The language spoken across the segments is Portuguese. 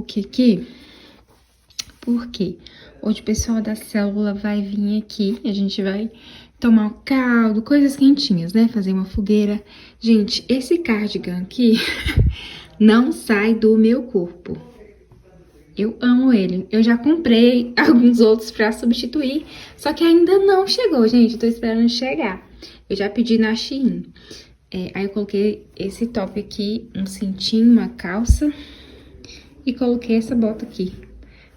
look aqui, porque hoje o pessoal da célula vai vir aqui, a gente vai tomar um caldo, coisas quentinhas, né? Fazer uma fogueira. Gente, esse cardigan aqui não sai do meu corpo. Eu amo ele. Eu já comprei alguns outros pra substituir, só que ainda não chegou, gente. Eu tô esperando chegar. Eu já pedi na Shein. Aí eu coloquei esse top aqui, um cintinho, uma calça. E coloquei essa bota aqui.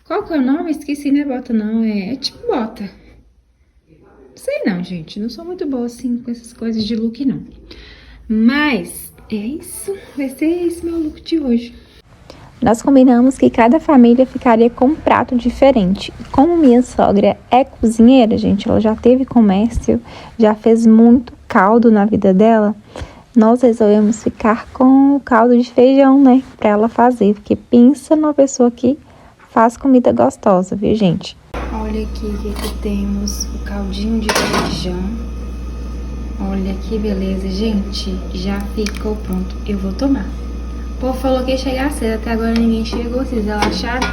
Qual que é o nome? Esqueci, não é bota não, é tipo bota. Sei não, gente. Não sou muito boa assim com essas coisas de look, não. Mas é isso. Vai ser esse meu look de hoje. Nós combinamos que cada família ficaria com um prato diferente. Como minha sogra é cozinheira, gente, ela já teve comércio, já fez muito caldo na vida dela, nós resolvemos ficar com o caldo de feijão, né, pra ela fazer. Porque pensa numa pessoa que faz comida gostosa, viu, gente? Olha aqui que temos o caldinho de feijão. Olha que beleza, gente. Já ficou pronto. Eu vou tomar. O povo falou que ia chegar cedo, até agora ninguém chegou, vocês relaxaram?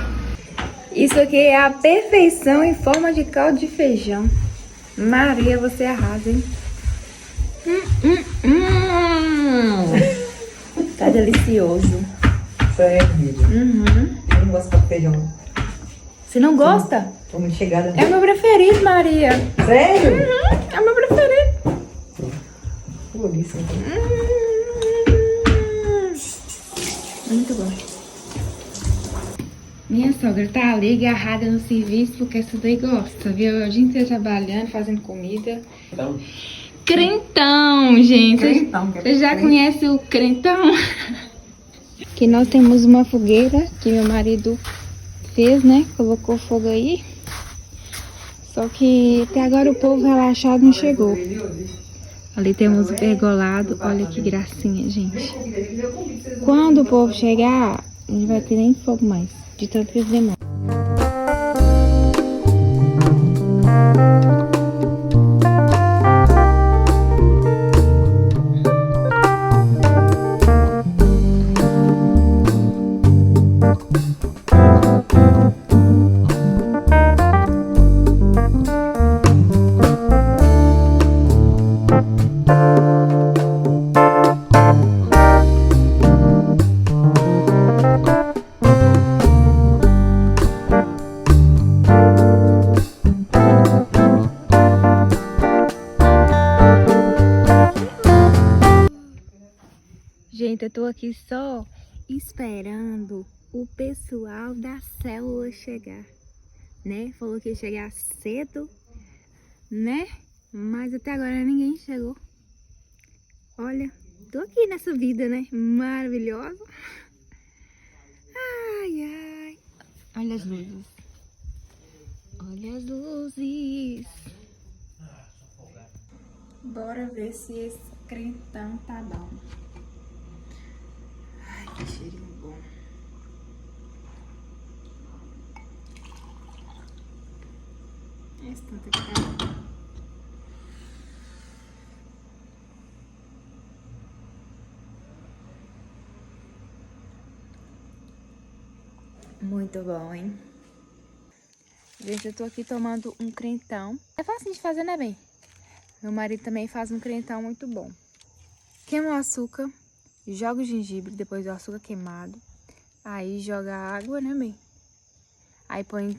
Isso aqui é a perfeição em forma de caldo de feijão. Maria, você arrasa, hein? Tá delicioso. Sério, vídeo. Eu não gosto de feijão. Você não gosta? Tô muito chegada. É o meu preferido, Maria. Sério? É o meu preferido. Delícia. Muito bom. Minha sogra tá ali agarrada no serviço porque essa daí gosta, viu? O dia inteiro trabalhando, fazendo comida. Então, Crentão, gente. Crentão, Você já conhece o crentão? Aqui nós temos uma fogueira que meu marido fez, né? Colocou fogo aí. Só que até agora o povo relaxado não chegou. Ali temos o pergolado. Olha que gracinha, gente. Quando o povo chegar, não vai ter nem fogo mais. De tanto que eles demoram. Gente, eu tô aqui só esperando o pessoal da célula chegar, né? Falou que ia chegar cedo, né? Mas até agora ninguém chegou. Olha, tô aqui nessa vida, né? Maravilhosa. Ai, ai. Olha as luzes. Olha as luzes. Bora ver se esse crentão tá bom. Ai, que cheirinho bom. Esse tanto aqui tá bom. Muito bom, hein? Gente, eu tô aqui tomando um crentão. É fácil de fazer, né, bem? Meu marido também faz um crentão muito bom. Queima o açúcar, joga o gengibre, depois o açúcar queimado. Aí joga a água, né, bem? Aí põe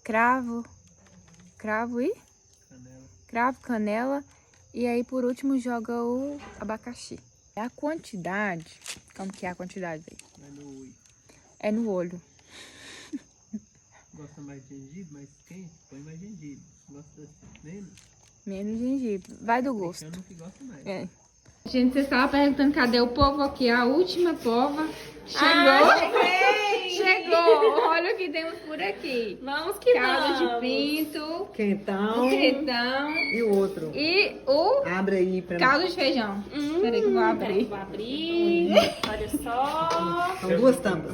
cravo e? Cravo, canela. E aí, por último, joga o abacaxi. A quantidade... Como que é a quantidade, velho? É no olho. Gosta mais de gengibre, mais quente? Põe mais gengibre. Gosta menos? Menos gengibre. Vai do gosto. Deixando que gosta mais. É. Gente, você estava perguntando cadê o povo aqui? A última pova chegou. Cheguei! Chegou! Olha o que temos por aqui. Vamos que Caldo de vamos! pinto, Quentão. o crentão E o outro? e o Abre aí pra caldo de feijão. Peraí que eu vou abrir. Vou abrir. Olha só. São duas tampas.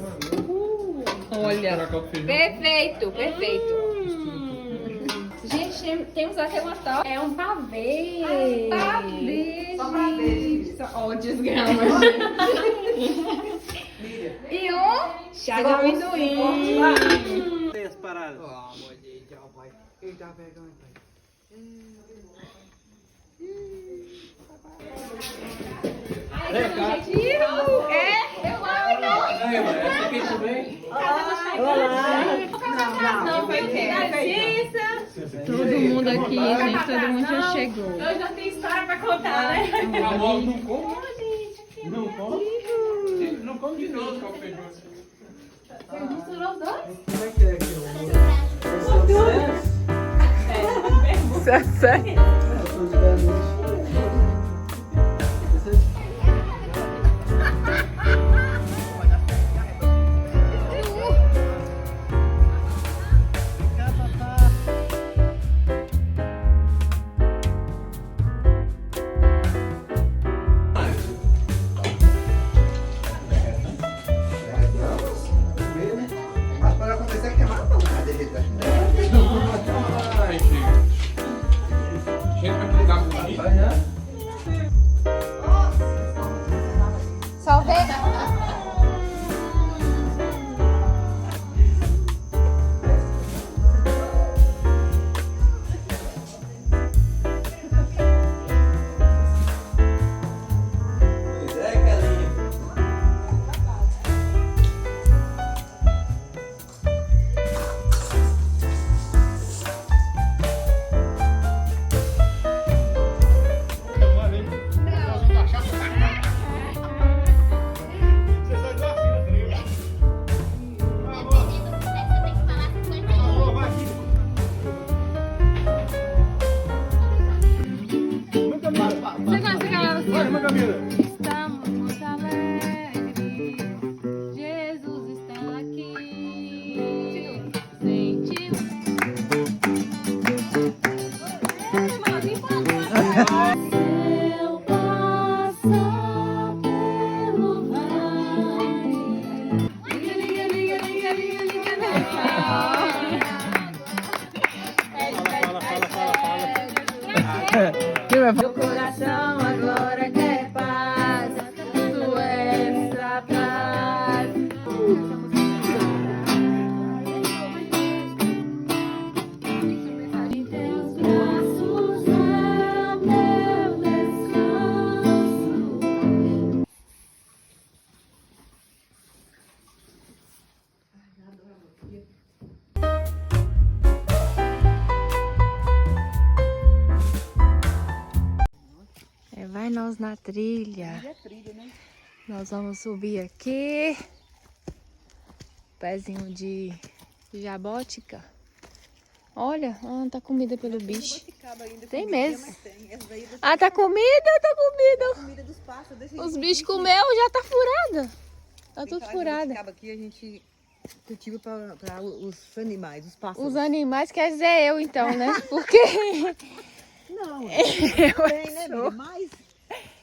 Olha, perfeito, perfeito. Gente, temos até uma tal. É um pavê. Pavê, Só pavê. gente. Ó, desgrama, gente. E um chá de amendoim. Tem as paradas. Quem tá pegando, pai? Eu amo, não. Aí, mano, essa aqui também. Não, foi o quê? Todo mundo aqui, gente, todo mundo já chegou. Eu já tenho história pra contar, né? A moto não come? Não come? Não come de novo, qual feijão. Você misturou os dois? Como é que é aqui? Eu sou de Belém. Mas para acontecer que queimar não, cadeira. Ai, chega pra ligar com o Só ver. Pois é, Kelinha. Você conhece aquela assim? Estamos muito alegres. Jesus está aqui. Sentiu. Seu passa pelo vale. Liga, liga, liga, liga, liga, liga, liga. Meu coração agora quer paz. Tu és a paz. Em teus braços é o meu descanso. Vai nós na trilha. Nós vamos subir aqui. Pezinho de jabotica. Olha, tá comida pelo bicho. Tem mesmo. Ah, tá comida, tá comida. Os bichos comeu, já tá furada. Tá tudo furada. Aqui a gente cultiva para os animais, os pássaros. Os animais quer dizer eu então, né? Porque Não, eu tem, né, sou. Miriam? Mas,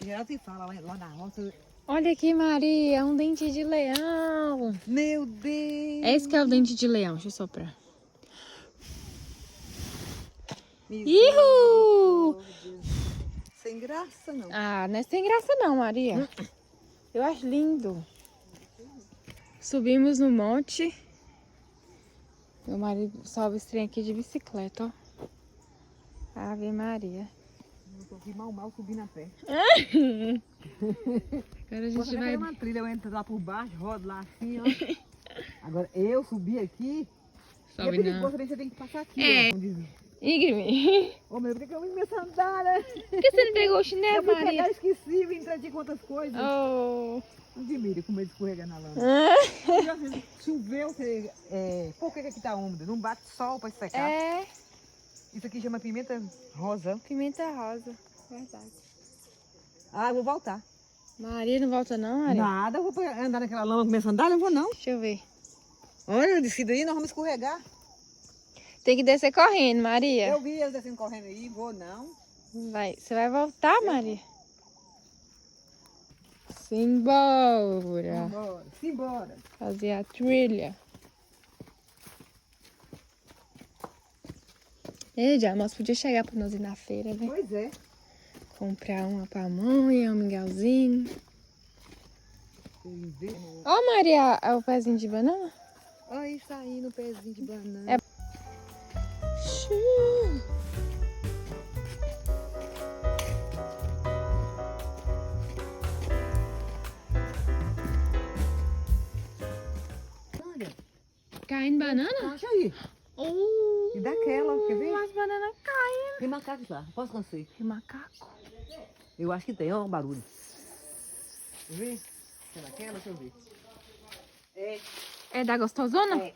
em geral, se fala lá na roça. Olha aqui, Maria, um dente de leão. Meu Deus! Esse que é o dente de leão, deixa eu soprar. Misericórdia. Ihu! Sem graça, não. Ah, não é sem graça não, Maria. Eu acho lindo. Subimos no monte. Meu marido sobe esse trem aqui de bicicleta, ó. Ave Maria. Eu tô aqui mal subindo a pé. Agora a gente vai... uma trilha, eu entro lá por baixo, rodo lá assim, ó. Agora, eu subi aqui. Sobe é não. perigoso, você tem que passar aqui, É. ó. Como diz. Ingrid, Ô, meu, por que eu vim minha sandália? por que você não pegou o Eu chinelo, fui pegar, Maria? esqueci, vim trazer com outras coisas. Oh. Não te mire com medo de escorregar na lama. Choveu, você, por que aqui tá úmido? Não bate sol pra secar. É, Isso aqui chama pimenta rosa. pimenta rosa. Verdade. Ah, eu vou voltar. Maria não volta não, Maria? Nada, eu vou andar naquela lama com minha sandália, eu vou não. Deixa eu ver. Olha, eu desci daí, nós vamos escorregar. Tem que descer correndo, Maria. Eu vi eles descendo correndo aí, vou não. Vai. Você vai voltar, Maria? Simbora. Simbora, simbora. Fazer a trilha. Ei, já, nós podíamos chegar pra nós ir na feira, né? Pois é. Comprar uma pamonha, um mingauzinho. Ó, Maria, é o pezinho de banana. Olha isso aí no pezinho de banana. Olha, Caindo banana? acha aí. Oh, E daquela, quer ver? as bananas caem. Tem macaco lá, posso conhecer? Que macaco. Eu acho que tem, ó, um barulho. Quer ver? É daquela? Deixa eu ver. É da gostosona? É.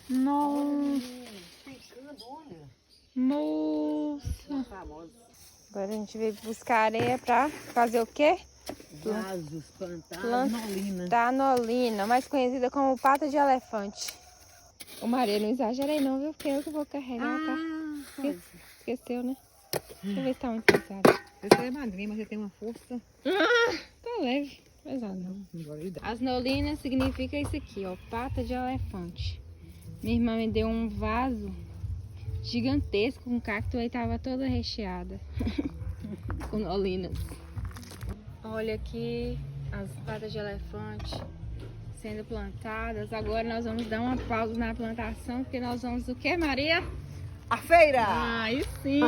Nossa. Picando, olha. Moça. Famosa. Agora a gente veio buscar areia pra fazer o quê? Vasos, plantar, Planta- nolina. Tanolina, mais conhecida como pata de elefante. Ô Maria, não exagerei não, viu? Porque eu que vou carregar, tá? Esqueceu, né? Deixa eu ver se tá muito pesado. Você é magrinha, mas você tem uma força. Tá leve, pesado não. Agora aí dá. As nolinas significa isso aqui, ó, pata de elefante. Minha irmã me deu um vaso gigantesco com cacto e tava toda recheada com nolinas. Olha aqui as patas de elefante sendo plantadas. Agora nós vamos dar uma pausa na plantação, porque nós vamos o que, Maria? A feira! Aí sim!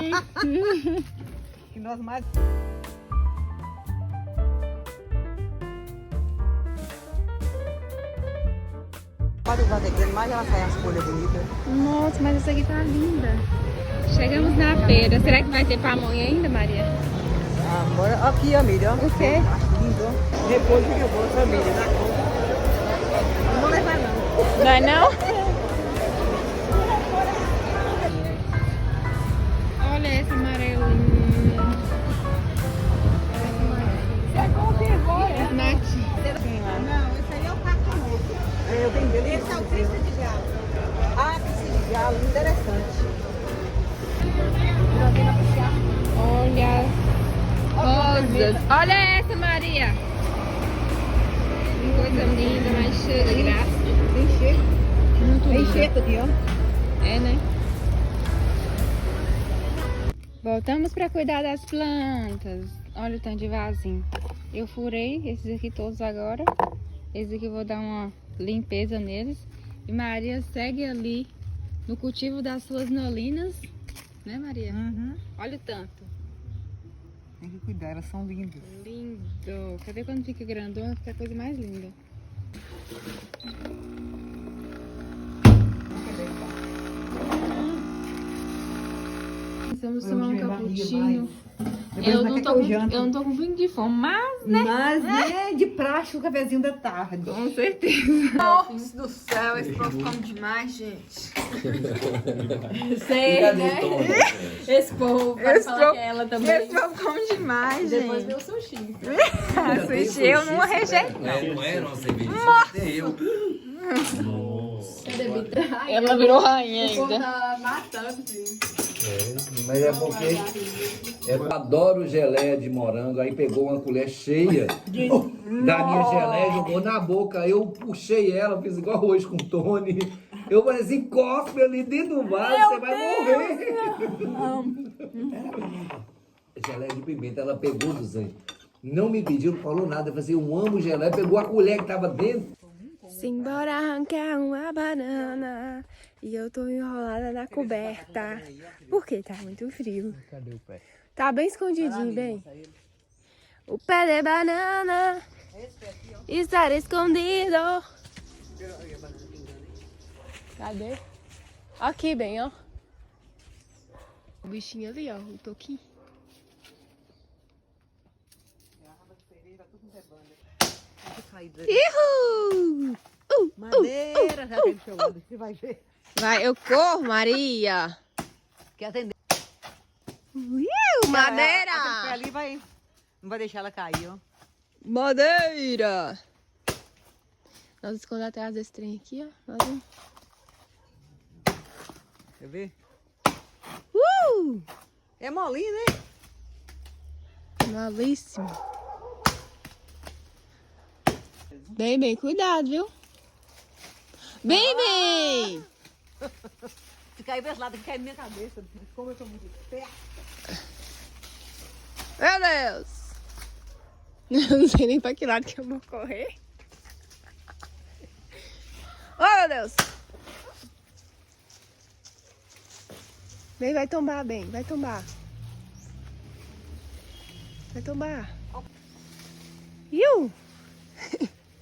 Que nós mais... Quando o vaso é grande, mais ela sai as folhas bonitas. Nossa, mas essa aqui tá linda. Chegamos na feira. Será que vai ter pamonha ainda, Maria? Agora, aqui, amiga. O quê? Acho lindo. Depois que eu vou, família, na conta. Não vou levar, não. Vai não? Olha esse amarelinho. Nath. Não, esse aí é o caco novo. Eu tenho dele. Esse é o Cristo de Galo. Ah, Cristo de Galo, interessante. Olha as rosas. Olha essa, Maria. Que coisa linda, mas cheia de graça. Tem cheiro. Muito Tem linda. cheiro aqui, ó. É, né? Voltamos para cuidar das plantas. Olha o tanto de vasinho. Eu furei esses aqui todos agora. Esses aqui eu vou dar uma limpeza neles. E Maria segue ali no cultivo das suas nolinas. Né, Maria? Uhum. Olha o tanto. Tem que cuidar, elas são lindas. Lindo. Quer ver quando fica grandona? Fica a coisa mais linda. Vamos tomar um cappuccino. Eu não tô com vinho de fome, mas Mas é de praxe o cafezinho da tarde. com certeza. Nossa do céu, esse povo come demais, gente. Sei, né? Esse povo, vai falar que é ela também. Esse povo come demais, Depois gente. meu sushi. Sushi eu não rejeito. Não era uma cerveja, eu. Ela virou rainha O povo ainda. tá matando, filho. Mas é porque eu adoro geleia de morango. Aí pegou uma colher cheia da minha geleia, jogou na boca. Eu puxei ela, fiz igual hoje com o Tony. Eu falei assim, cospe ali dentro do vaso, você vai morrer. Geleia de pimenta, ela pegou dos anos. Não me pediu, não falou nada. Eu falei assim, eu amo geleia. Pegou a colher que tava dentro. Simbora arrancar uma banana. E eu tô enrolada na coberta. Porque tá muito frio. Cadê o pé? Tá bem escondidinho, bem. O pé de banana está escondido. Cadê? Aqui, bem, ó. O bichinho ali, ó. O toquinho. Ihu! Madeira, já tem chegado. Você vai ver. Vai, eu corro, Maria. Quer atender? Madeira! Aquele pé ali vai... Não vai deixar ela cair, ó. Madeira! Nós escondemos atrás desse trem aqui, ó. Nós vamos... Quer ver? Uh! É molinho, né? Malíssimo. Bem, bem, cuidado, viu? Bem, bem! Se cair pra esse lado, cai na minha cabeça. Como eu tô muito esperto. Meu Deus! Eu não sei nem pra que lado que eu vou correr. Oh, meu Deus! Bem, vai tombar, bem, vai tombar. Vai tombar. Iu!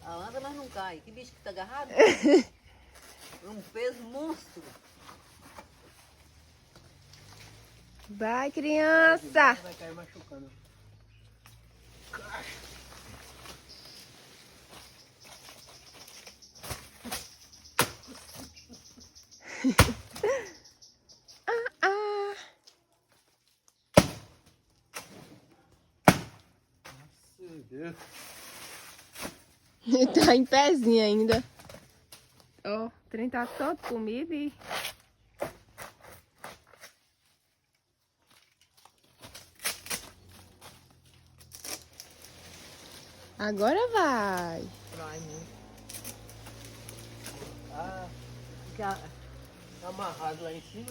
A anda, mas não cai. Que bicho que tá agarrado? Um peso monstro. Vai, criança! Vai cair machucando. Ah! Meu Deus. Ele tá em pezinho ainda. Ó, o trem tá todo comido e... Agora vai. Vai muito. Ah, Fica- tá amarrado lá em cima.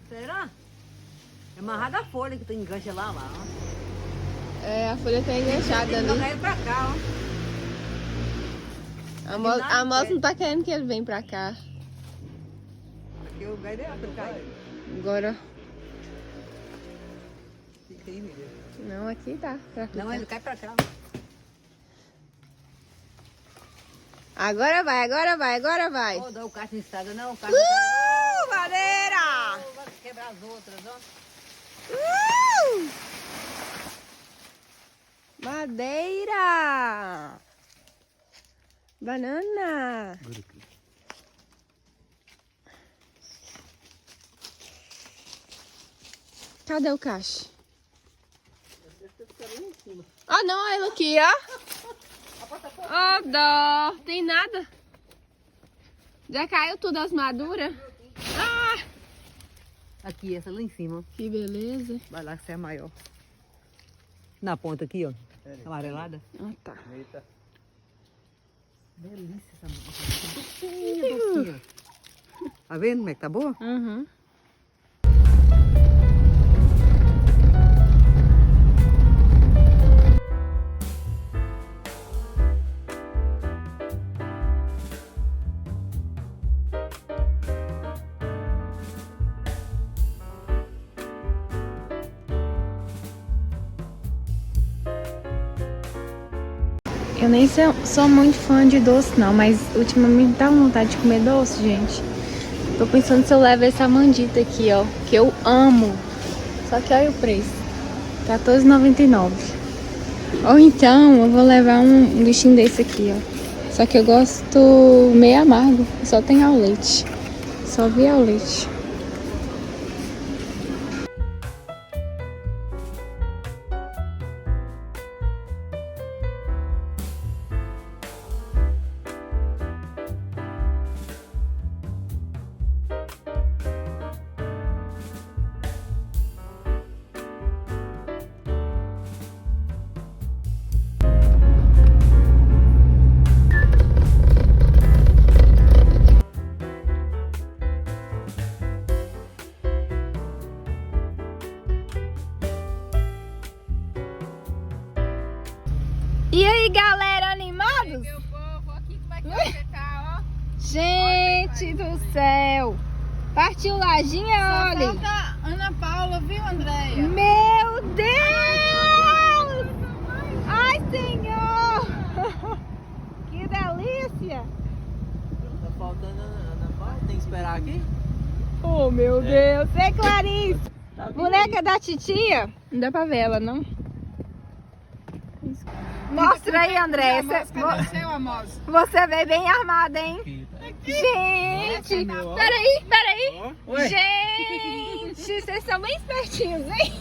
Será? É amarrada a folha que tem engancha lá, ó. É, a folha tá enganchada Ele não ali. caiu pra cá, ó. A moça não tá querendo que ele venha pra cá. Aqui o gai dela, cai. Agora... Fica aí, menino. Não, aqui tá. Pra Não, ficar. ele cai pra cá. Agora vai, agora vai, agora vai. Ó, dá o caixa não estraga, não. O caixa não Madeira! vai quebrar as outras, ó. Madeira! Banana! Cadê o caixa? Ah, não, ele aqui, ó. Ó, dó. Tem nada. Já caiu tudo as maduras. Ah, Aqui, essa lá em cima. que beleza. Vai lá que você é maior. Na ponta aqui, ó. Amarelada. Ah, tá. Eita. Delícia essa moça. Docinha, docinha. Tá vendo como é que tá boa? Uhum. Eu nem sou muito fã de doce não, mas ultimamente dá vontade de comer doce, gente. Tô pensando se eu levo essa mandita aqui, ó, que eu amo. Só que olha o preço, R$14,99. Ou então eu vou levar um bichinho desse aqui, ó. Só que eu gosto meio amargo, só tem ao leite. Só vi ao leite. E aí, galera, animados? Meu povo, aqui como é que você tá, ó? Gente do céu! Partiu Lajinha, olha! Falta Ana Paula, viu, Andréia? Meu Deus! Ai, Senhor! Que delícia! Tá faltando a Ana Paula. Tem que esperar aqui? Oh, meu Deus! Ei, Clarice! Boneca da titia? Não dá pra ver ela, não? Mostra aí, André. Você veio bem armada, hein? Gente! Peraí! Gente! Vocês são bem espertinhos, hein?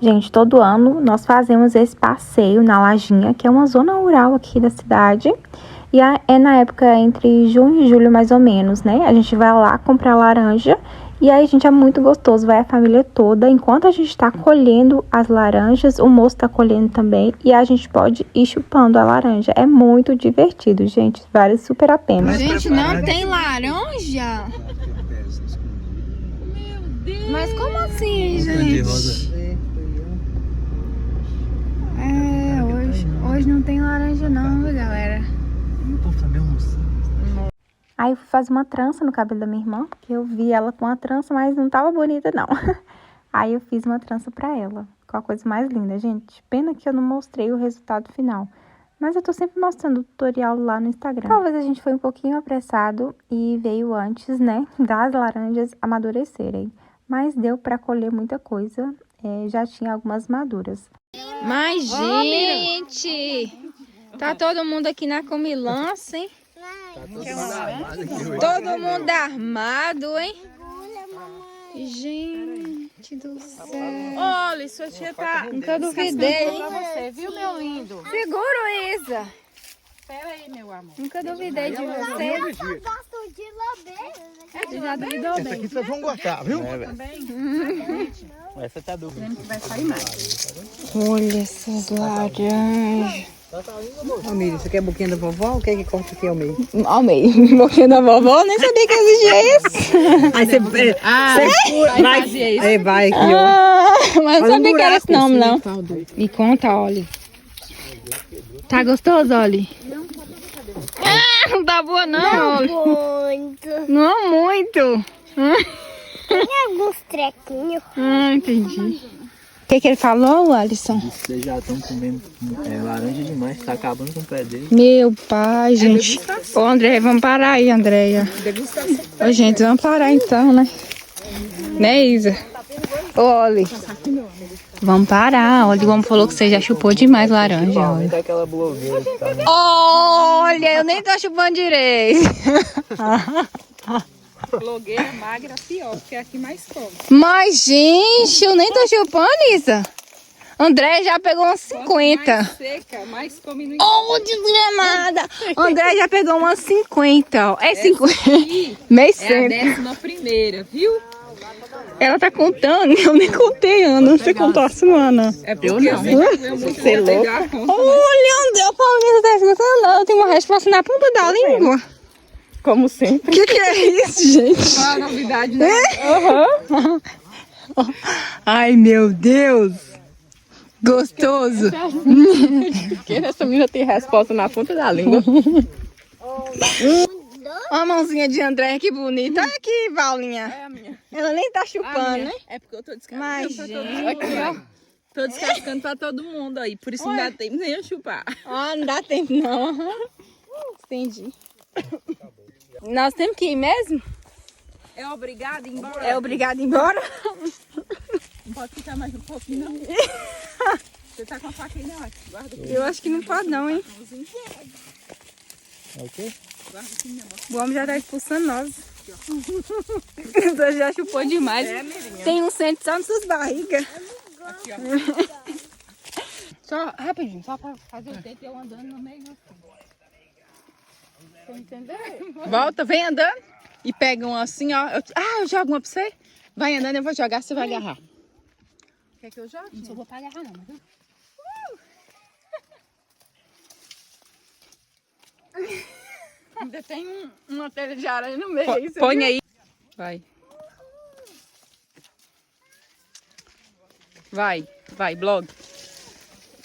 Gente, todo ano nós fazemos esse passeio na Lajinha, que é uma zona rural aqui da cidade. E é na época entre junho e julho, mais ou menos, né? A gente vai lá comprar laranja. E aí, gente, é muito gostoso, vai a família toda. Enquanto a gente tá colhendo as laranjas, o moço tá colhendo também. E a gente pode ir chupando a laranja. É muito divertido, gente. Vale super a pena. Gente, não tem laranja? Meu Deus! Mas como assim, gente? É, hoje. não tem laranja não, viu, galera? Não tô também almoçando. Aí eu fui fazer uma trança no cabelo da minha irmã, porque eu vi ela com a trança, mas não tava bonita, não. Aí eu fiz uma trança pra ela, com a coisa mais linda, gente. Pena que eu não mostrei o resultado final. Mas eu tô sempre mostrando o tutorial lá no Instagram. Talvez a gente foi um pouquinho apressado e veio antes, né, das laranjas amadurecerem. Mas deu pra colher muita coisa, já tinha algumas maduras. Mas, gente, tá todo mundo aqui na comilança, hein? Todo mundo armado, hein? Gente do céu. Olha, sua tia tá... Nunca duvidei. Pra você, viu, meu lindo? Segura, Isa. Espera aí, meu amor. Nunca duvidei de você. Eu gosto de lamber. Você já duvidou Essa bem. aqui vocês vão gostar, viu? Também. Essa tá dúvida. Vai sair mais. Olha essas laranjas. Ô, Miriam, você quer boquinha da vovó ou quer que corte aqui ao meio? Ao meio. Boquinha da vovó, nem sabia que existia isso. Aí você vai, aí vai aqui, ó. Ah, mas não Faz um sabia que era esse buraco nome, não. Me conta, Oli. Tá gostoso, Oli? Ah, não tá boa, não, Oli. Muito. Não muito. Tem alguns trequinhos. Entendi. O que ele falou, Alisson? Vocês já estão comendo laranja demais, tá acabando com o pé dele. Meu pai, gente. Ô, André, vamos parar aí, Andréia. Ô, gente, vamos parar então, né? Né, Isa? Ô, Oli. Vamos parar. Oli, como falou que você já chupou demais laranja. Olha, Daquela blogueira que tá olha, eu nem tô chupando direito. Blogueira magra, pior, porque é aqui mais come. Mas, gente, eu nem tô chupando, Isa. André já pegou umas 50. Mais seca, mais come no Oh, desgramada! André já pegou umas 50, ó. É 50. Meio É a cento. 11ª, viu? Ela tá contando, eu nem contei, Ana. Você contou a sua, Ana? É porque eu muito Você é louco. Olha, André, a Paulinha tá escutando, não. Eu tenho uma resposta na ponta da língua. Como sempre. O que é isso, gente? Qual a novidade, né? Ai, meu Deus. Gostoso. Porque essa menina tem resposta na ponta da língua. Olha a mãozinha de André, que bonita. Olha aqui, Paulinha. É a minha. Ela nem tá chupando, né? É porque eu tô descascando Mas, pra todo gente. mundo. Aqui, ó. Tô descascando pra todo mundo aí, por isso não dá tempo nem eu chupar. Ah, não dá tempo, não. Entendi. Nós temos que ir mesmo? É obrigado a ir embora? É obrigado a ir embora? Não pode ficar mais um pouquinho, não? Você tá com a faca aí, não? Guarda aqui. Eu acho que não pode, não, hein? É o quê? O homem já tá expulsando nós. Você já chupou demais. Tem um centro só nas suas barrigas. Aqui, ó. Só, rapidinho, só pra fazer o tempo eu andando no meio assim. Você entendeu? Volta, vem andando e pega um assim, ó. Eu jogo uma pra você. Vai andando, eu vou jogar, você vai agarrar. Quer que eu jogue? Não só vou pra agarrar, não, viu? Ainda tem uma telha de aranha no meio. você Põe viu? aí. Vai. Vai, blog.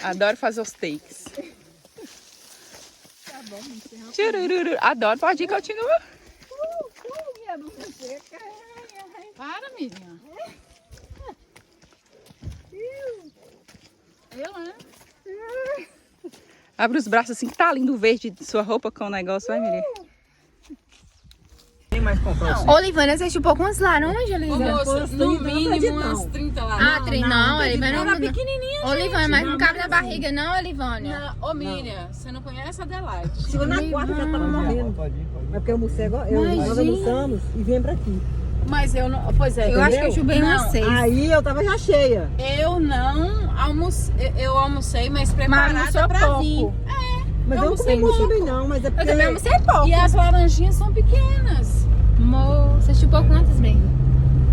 Adoro fazer os takes. Tá bom, Tchurururu. Adoro, pode ir que eu te dou. para, Miriam. Eu, né? Abre os braços assim, que tá lindo o verde de sua roupa com o negócio, vai, Miriam. Tem mais comprar Ô, Livânia, você chupou quantas laranjas, Lívia? Moça, no mínimo umas 30 lá. Ah, não, Olivânia não. Pequenininha, Ô, Livânia, mas não cabe na barriga, não, Olivânia? Ô, Miriam, você não conhece a Adelaide? Chegou na quarta, já tava morrendo. Pode ir. É porque eu almocei agora, nós almoçamos e viemos pra aqui. Mas eu não... Pois é, Eu acho que eu chupei umas 6. Aí eu tava já cheia. eu não almocei. Eu almocei, mas preparada almoçou pra pouco. vir. Mas eu não comi muito também não, mas é porque... Eu também almocei pouco. E as laranjinhas são pequenas. Você chupou quantas, bem?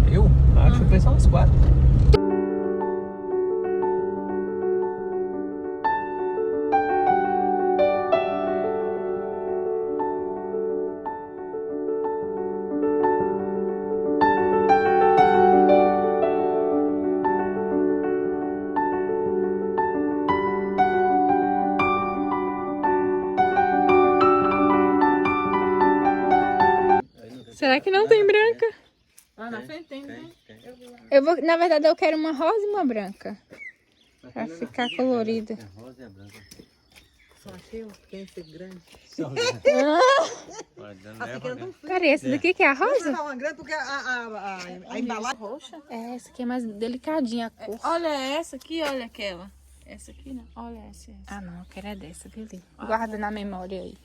Eu? Acho que foi só uns 4. Que não tem branca. Lá na frente tem, né? Na verdade, eu quero uma rosa e uma branca. Pra ficar colorida. Rosa e a branca. Só achei um pequeno grande. Peraí, essa daqui que é a rosa? Não, uma grande porque a embalagem roxa. É, essa aqui é mais delicadinha a cor. Olha essa aqui, olha aquela. Essa aqui não. Olha essa. Ah, não, eu quero é dessa, viu, Lívia? Guarda na memória aí.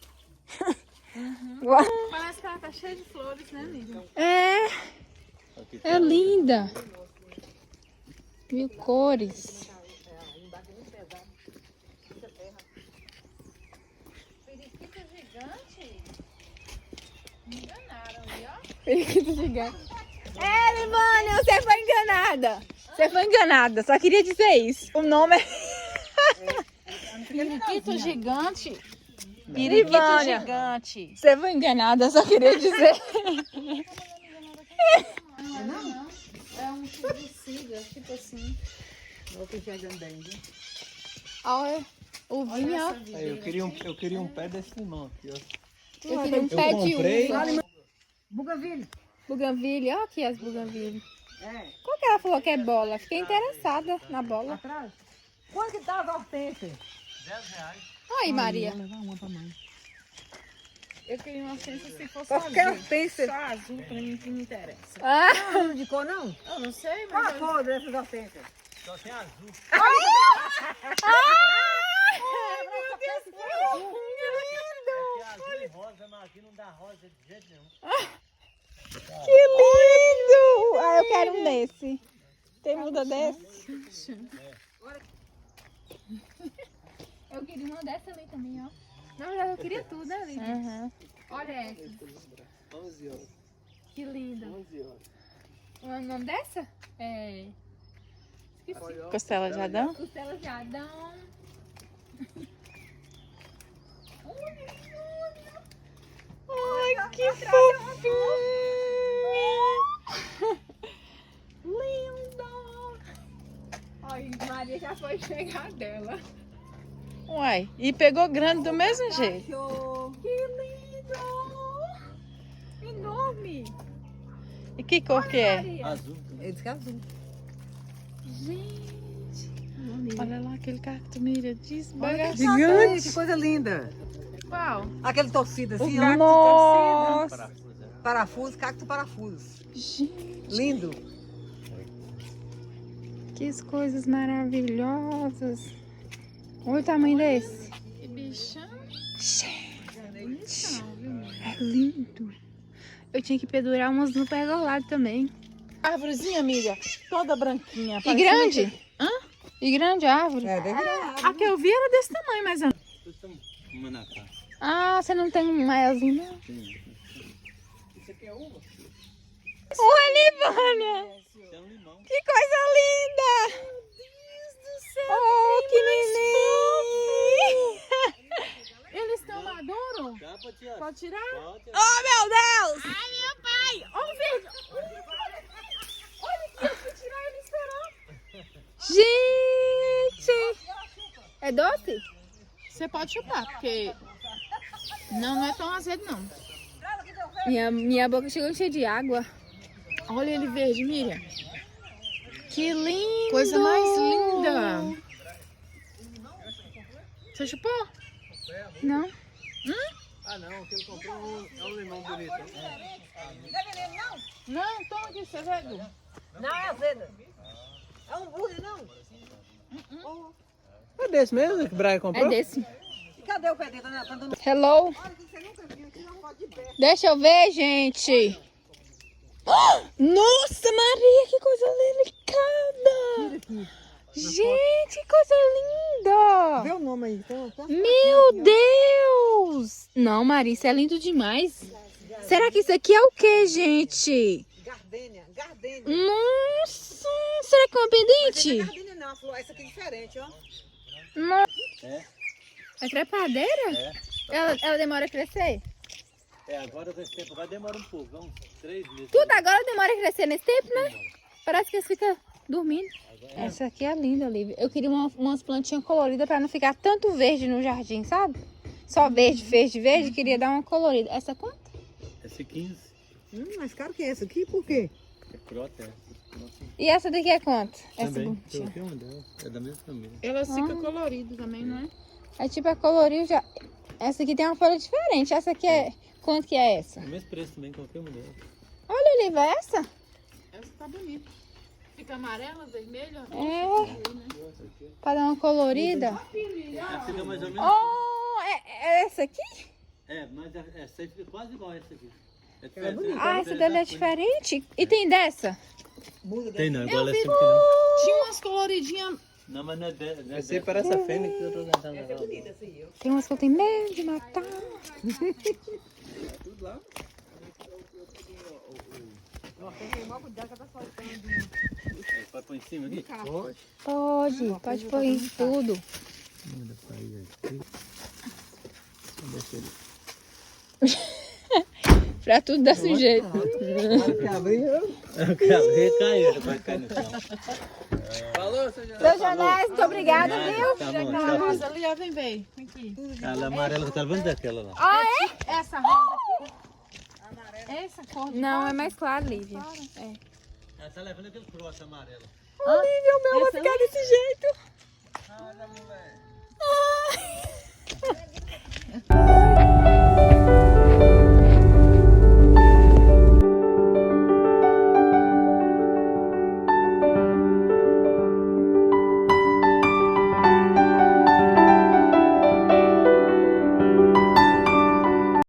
Parece que ela tá cheia de flores, né, Lívia? É linda. Mil cores. Periquito gigante. Livânia, você foi enganada. Você foi enganada, só queria dizer isso. O nome é... Periquito gigante. Livânia, Gigante. você foi enganada, só queria dizer. É um tipo de siga, tipo assim. Olha, o vinho, ó. Eu queria um pé desse limão aqui, ó. Eu queria um pé de uva. Buganville. Buganville, ó aqui as buganville. É. Qual que ela falou que é bola? Fiquei interessada na bola. Atrás. Quanto que tá as hortênsias? Oi, Maria. Vou levar uma pra mãe. Eu queria uma ciência se fosse Qualquer azul. hortênsia. Só azul pra mim que me interessa. Ah, Não de cor, não? Eu não sei, Qual mas... a cor dessas hortênsias? Só tem azul. meu Deus, que lindo! Tem azul e rosa, mas aqui não dá rosa de jeito nenhum. Que lindo! Ah, eu quero um desse. Tem muda desse? Eu queria uma dessa ali também, ó. Na verdade, eu queria tudo, né, Lívia? Uhum. Olha essa. 11 horas. Que linda. 11 horas. O nome dessa? É... Esqueci. Costela de Adão? Costela de Adão. Ai, que fofinho! Lindo! Ai, Maria já foi chegar dela. Uai, e pegou grande do mesmo jeito. Que lindo! Enorme! E que cor que é? Maria. Azul. Ele disse que é azul. Gente! Olha lá aquele cacto, mira, Gigante. Que coisa linda. Qual? Aquele torcido assim, ó. Nossa! Parafuso, cacto parafuso. Gente, Lindo. que coisas maravilhosas! Olha o tamanho desse. Que bichão. Gente, é lindo. Eu tinha que pendurar umas no pergolado também. Árvorezinha, amiga, toda branquinha. E parecendo grande? que- Hã? E grande a árvore? É, bem grande. A que eu vi era desse tamanho, mas... Uma na casa. Ah, você não tem um maiorzinho, não? Isso aqui é uva. Olha, Livânia! Isso é um limão. Que coisa linda! Meu Deus do céu! Oh, que neném! Eles estão maduros? Dá pra tirar. Pode tirar? Pode. Oh, meu Deus! Ai, meu pai! Olha o verde! Olha aqui, eu fui tirar ele esperou. Gente! É doce? Você pode chupar, porque... Não é tão azedo, não. Minha boca chegou cheia de água. Olha ele verde, Miriam. Que lindo! Coisa mais linda. Você chupou? Não? Ah, não. O que eu comprei é um limão bonito. Não, toma aqui, você vai ver. Não é azeda. É um hambúrguer, não? É desse mesmo que o Brian comprou? É desse. E cadê o pé dele? Tá dando... Hello? Olha, que você nunca viu aqui, não pode ver. Deixa eu ver, gente. Nossa, Maria, que coisa delicada. Gente, que coisa linda. Vê o nome aí. Tá? Meu Deus. Não, Maria, isso é lindo demais. Será que isso aqui é o que, gente? Gardênia. Gardênia. Nossa, será que é uma Não é pendente? gardênia não, flor. Essa aqui é diferente, ó. Nossa. É trepadeira? Ela demora a crescer? É, agora esse tempo vai demorar um pouco. Vamos 3 meses. Tudo agora demora a crescer nesse tempo, né? Parece que eles ficam dormindo. Essa aqui é linda, Olivia. Eu queria umas plantinhas coloridas pra não ficar tanto verde no jardim, sabe? Só verde, verde, verde. Queria dar uma colorida. Essa quanto? Esse 15. Mais caro que essa aqui, por quê? É prota, E essa daqui é quanto? Essa também. bonitinha. Coloquei uma dela. É da mesma família. Elas ficam coloridas também, não é? É tipo a coloriu já. Essa aqui tem uma folha diferente. Essa aqui é. Quanto que é essa? O mesmo preço também, coloquei uma dela. Olha, Olivia, essa? Essa tá bonita. Fica amarela, vermelha. É. Pra dar uma colorida. Essa fica mais ou menos. Oh, é essa aqui? É, mas essa aí fica quase igual a essa aqui. É Ela é bonita. Ah, essa dela é diferente. E tem dessa? Tem não, igual essa aqui não. Tinha umas coloridinhas. Não, mas não é dela. Essa aí parece a fênix que eu tô tentando levar. Tem umas que eu tenho medo de matar. Pode pôr em cima aqui? Pode pôr em tudo. Manda pra aí aqui. Deixa ele. Pra tudo dar sujeito. Eu quero cair, depois cai no chão. Falou, seu Janés. Seu Janés, muito obrigada, viu? Tá bom, tchau. Rosa ali, ó, vem. Aqui. Ela é amarela que tá levando daquela lá. Ah, é? Essa rosa aqui. Essa cor de Não, é mais claro, Lívia. Ela tá levando aquele cross amarelo. Olivia, o meu vai ficar desse jeito. Olha, moleque.